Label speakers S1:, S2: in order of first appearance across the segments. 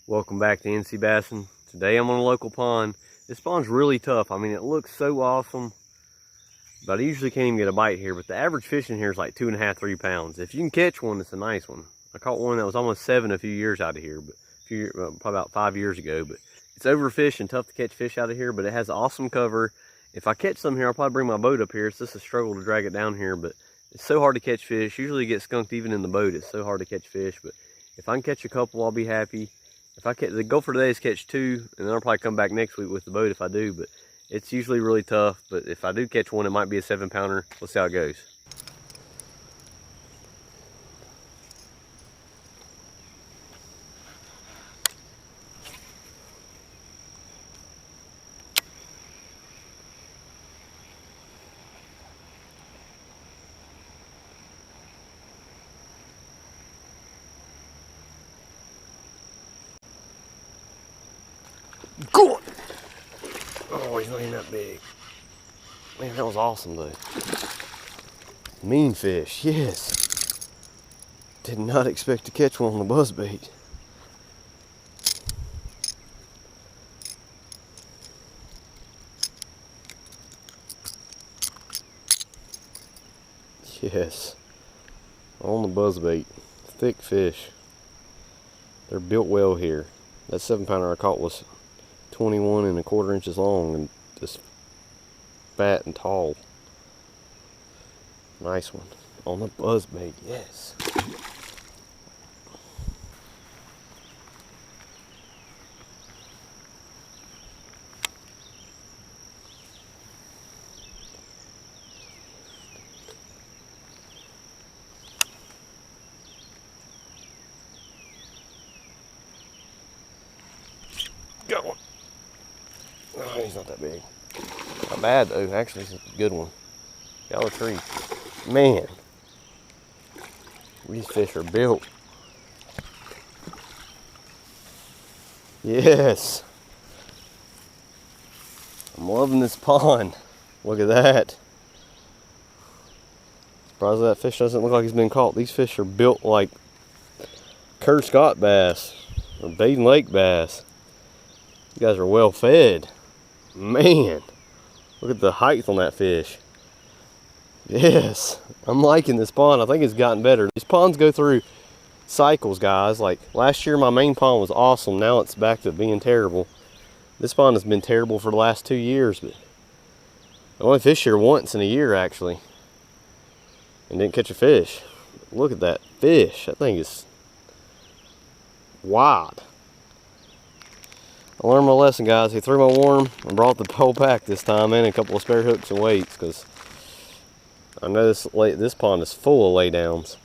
S1: Welcome back to NC Bassing. Today I'm on a local pond. This pond's really tough. I mean, it looks so awesome, but I usually can't even get a bite here. But the average fish in here is like 2.5, 3 pounds. If you can catch one, it's a nice one. I caught one that was almost 7 a few years out of here, but probably about 5 years ago. But it's overfished and tough to catch fish out of here, but it has awesome cover. If I catch some here, I'll probably bring my boat up here. It's just a struggle to drag it down here, but it's so hard to catch fish. Usually it gets skunked even in the boat. It's so hard to catch fish, but if I can catch a couple, I'll be happy. If I catch, the goal for today is catch 2, and then I'll probably come back next week with the boat if I do, but it's usually really tough. But if I do catch one, it might be a 7-pounder. Let's see how it goes. Go on! Oh, he's not even that big. Man, that was awesome though. Mean fish, yes. Did not expect to catch one on the buzzbait. Yes, on the buzzbait. Thick fish. They're built well here. That 7-pounder I caught was 21 1/4 inches long and just fat and tall. Nice one on the buzzbait, yes. Got one. Oh, he's not that big. Not bad though, actually, it's a good one. Yellow tree. Man, these fish are built. Yes. I'm loving this pond. Look at that. Surprised that fish doesn't look like he's been caught. These fish are built like Kerr Scott bass or Baden Lake bass. You guys are well fed. Man, look at the height on that fish. Yes, I'm liking this pond. I think it's gotten better. These ponds go through cycles, guys. Like last year my main pond was awesome. Now it's back to being terrible. This pond has been terrible for the last 2 years, but I only fished here once in a year actually and didn't catch a fish. Look at that fish. That thing is wide. I learned my lesson, guys. He threw my worm and brought the whole pack this time and a couple of spare hooks and weights, because I know this pond is full of laydowns.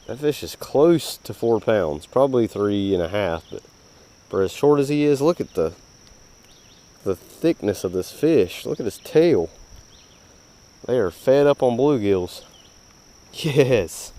S1: That fish is close to 4 pounds, probably 3.5, but for as short as he is, look at the thickness of this fish. Look at his tail. They are fed up on bluegills. Yes.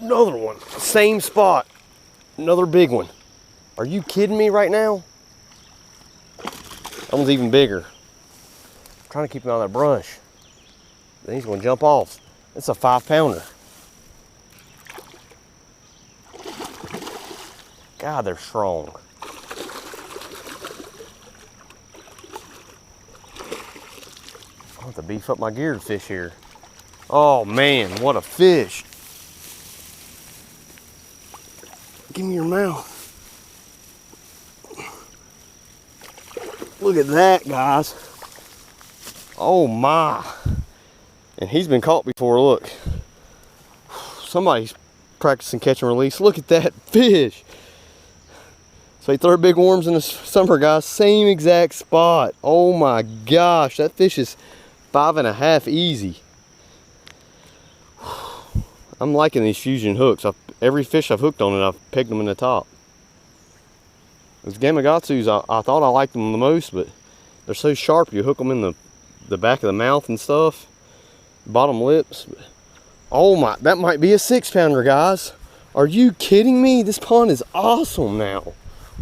S1: Another one, same spot, another big one. Are you kidding me right now? That one's even bigger. I'm trying to keep him out of that brush. Then he's gonna jump off. It's a 5-pounder. God, they're strong. I have to beef up my geared fish here. Oh man, what a fish. Give me your mouth. Look at that, guys. Oh my. And he's been caught before, look. Somebody's practicing catch and release. Look at that fish. So he threw big worms in the summer, guys. Same exact spot. Oh my gosh, that fish is 5.5 easy. I'm liking these fusion hooks. Every fish I've hooked on it, I've pegged them in the top. Those Gamakatsus, I thought I liked them the most, but they're so sharp. You hook them in the back of the mouth and stuff, bottom lips. Oh my, that might be a 6-pounder, guys. Are you kidding me? This pond is awesome now.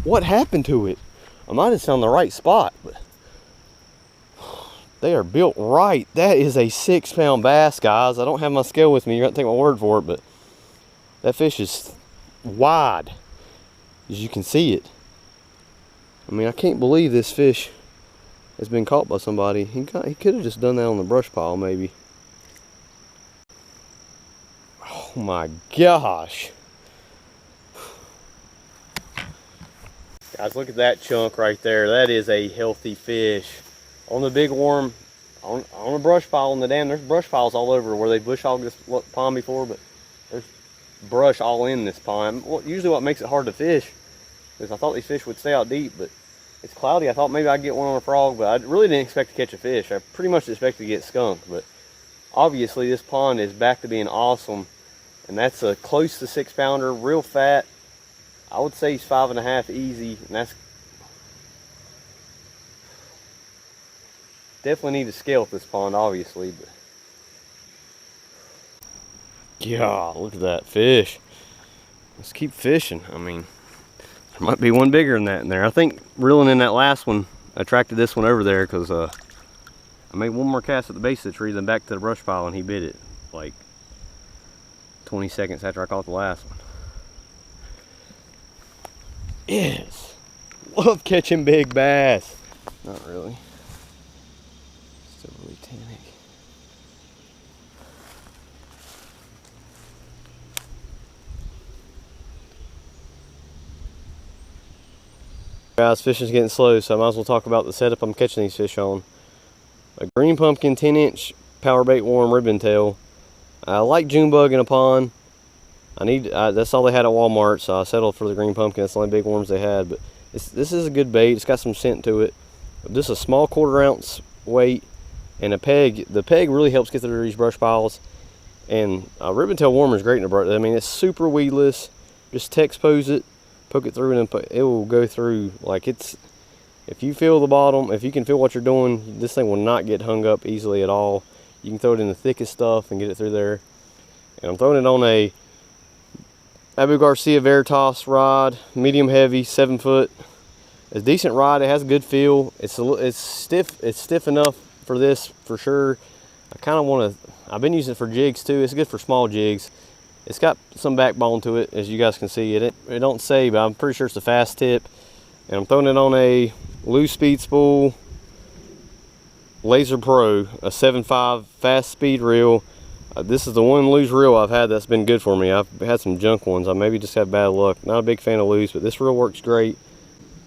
S1: What happened to it? I might have found the right spot, but they are built right. That is a 6-pound bass, guys. I don't have my scale with me. You're gonna take my word for it, but that fish is wide, as you can see it. I mean, I can't believe this fish has been caught by somebody. He could have just done that on the brush pile, maybe. Oh my gosh. Guys, look at that chunk right there. That is a healthy fish. On the big worm, on a brush pile on the dam. There's brush piles all over where they bush hogged this pond before, but there's brush all in this pond. Usually what makes it hard to fish is I thought these fish would stay out deep, but it's cloudy. I thought maybe I'd get one on a frog, but I really didn't expect to catch a fish. I pretty much expected to get skunked, but obviously this pond is back to being awesome, and that's a close to 6-pounder, real fat. I would say he's 5.5 easy, and that's definitely need to scale at this pond, obviously. But yeah, look at that fish. Let's keep fishing. I mean, there might be one bigger than that in there. I think reeling in that last one attracted this one over there, because I made one more cast at the base of the tree, then back to the brush pile, and he bit it like 20 seconds after I caught the last one. Yes, love catching big bass. Not really. Still really tannic. Guys, fishing's getting slow, so I might as well talk about the setup I'm catching these fish on. A green pumpkin 10-inch power bait worm ribbon tail. I like June bug in a pond. That's all they had at Walmart, so I settled for the green pumpkin. That's the only big worms they had, but this is a good bait. It's got some scent to it. Just a small 1/4 ounce weight and a peg. The peg really helps get through these brush piles, and a ribbon tail worm is great in a brush. I mean, it's super weedless. Just Texpose it, poke it through, and it will go through like it's. If you feel the bottom, if you can feel what you're doing, this thing will not get hung up easily at all. You can throw it in the thickest stuff and get it through there. And I'm throwing it on a Abu Garcia Veritas rod, medium heavy, 7 foot. It's a decent rod. It has a good feel. It's stiff. It's stiff enough for this for sure. I kind of want to. I've been using it for jigs too. It's good for small jigs. It's got some backbone to it, as you guys can see. It don't say, but I'm pretty sure it's a fast tip. And I'm throwing it on a loose speed spool Laser Pro, a 7.5 fast speed reel. This is the one loose reel I've had that's been good for me. I've had some junk ones. I maybe just have bad luck. Not a big fan of loose, but this reel works great.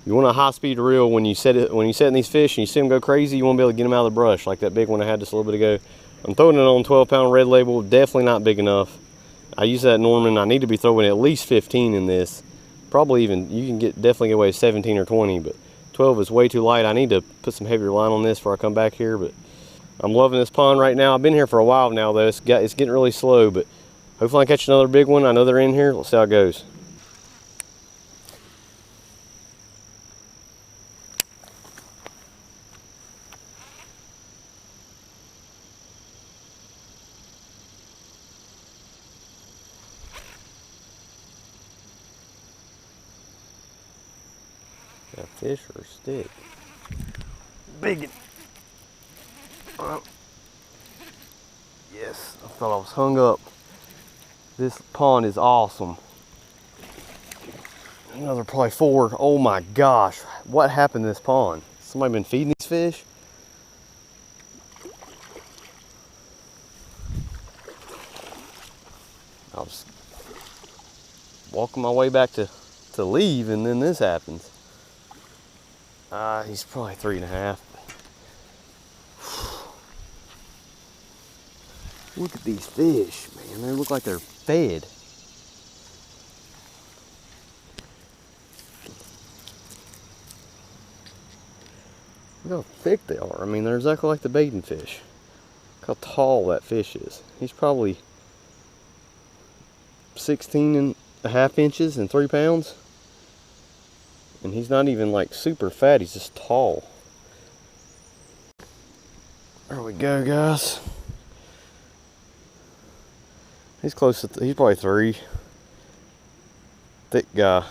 S1: You want a high speed reel when you set in these fish and you see them go crazy, you want to be able to get them out of the brush, like that big one I had just a little bit ago. I'm throwing it on 12-pound red label, definitely not big enough. I use that Norman. I need to be throwing at least 15 in this. Probably even, you can definitely get away with 17 or 20, but 12 is way too light. I need to put some heavier line on this before I come back here, but I'm loving this pond right now. I've been here for a while now though. It's getting really slow, but hopefully I catch another big one. I know they're in here. Let's see how it goes. A fish or a stick? Big. Yes, I thought I was hung up. This pond is awesome. Another probably 4. Oh my gosh, what happened to this pond? Somebody been feeding these fish? I was walking my way back to leave, and then this happens. He's probably 3.5. Look at these fish, man. They look like they're fed. Look how thick they are. I mean, they're exactly like the baiting fish. Look how tall that fish is. He's probably 16.5 inches and 3 pounds. And he's not even like super fat, he's just tall. There we go, guys. He's close to, he's probably 3. Thick guy.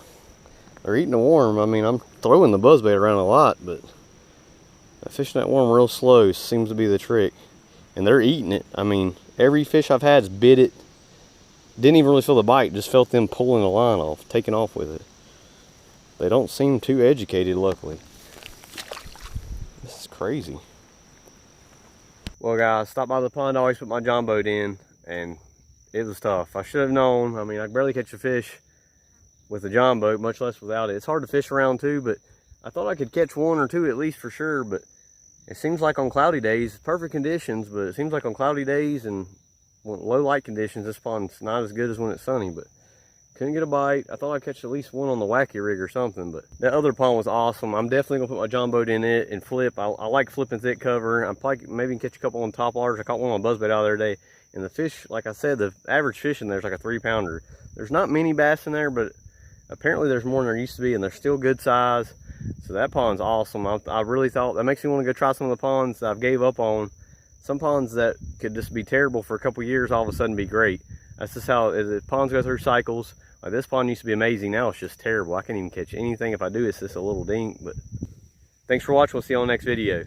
S1: They're eating the worm. I mean, I'm throwing the buzzbait around a lot, but fishing that worm real slow seems to be the trick. And they're eating it. I mean, every fish I've had's bit it. Didn't even really feel the bite, just felt them pulling the line off, taking off with it. They don't seem too educated, luckily. This is crazy. Well, guys, stopped by the pond, I always put my John boat in, and it was tough. I should have known. I mean, I barely catch a fish with a John boat, much less without it. It's hard to fish around too, but I thought I could catch 1 or 2 at least for sure. But it seems like on cloudy days, perfect conditions, but it seems like on cloudy days and low light conditions, this pond's not as good as when it's sunny. But couldn't get a bite. I thought I'd catch at least 1 on the wacky rig or something, but that other pond was awesome. I'm definitely gonna put my John boat in it and flip. I like flipping thick cover. I'm probably maybe catch a couple on top waters. I caught 1 on buzzbait out there today, and the fish, like I said, the average fish in there is like a 3 pounder. There's not many bass in there, but apparently there's more than there used to be, and they're still good size. So that pond's awesome. I really thought, that makes me want to go try some of the ponds I've gave up on. Some ponds that could just be terrible for a couple years, all of a sudden be great. That's just how the ponds go through cycles. Like this pond used to be amazing, now it's just terrible. I can't even catch anything. If I do, it's just a little dink. But thanks for watching. We'll see you on the next video.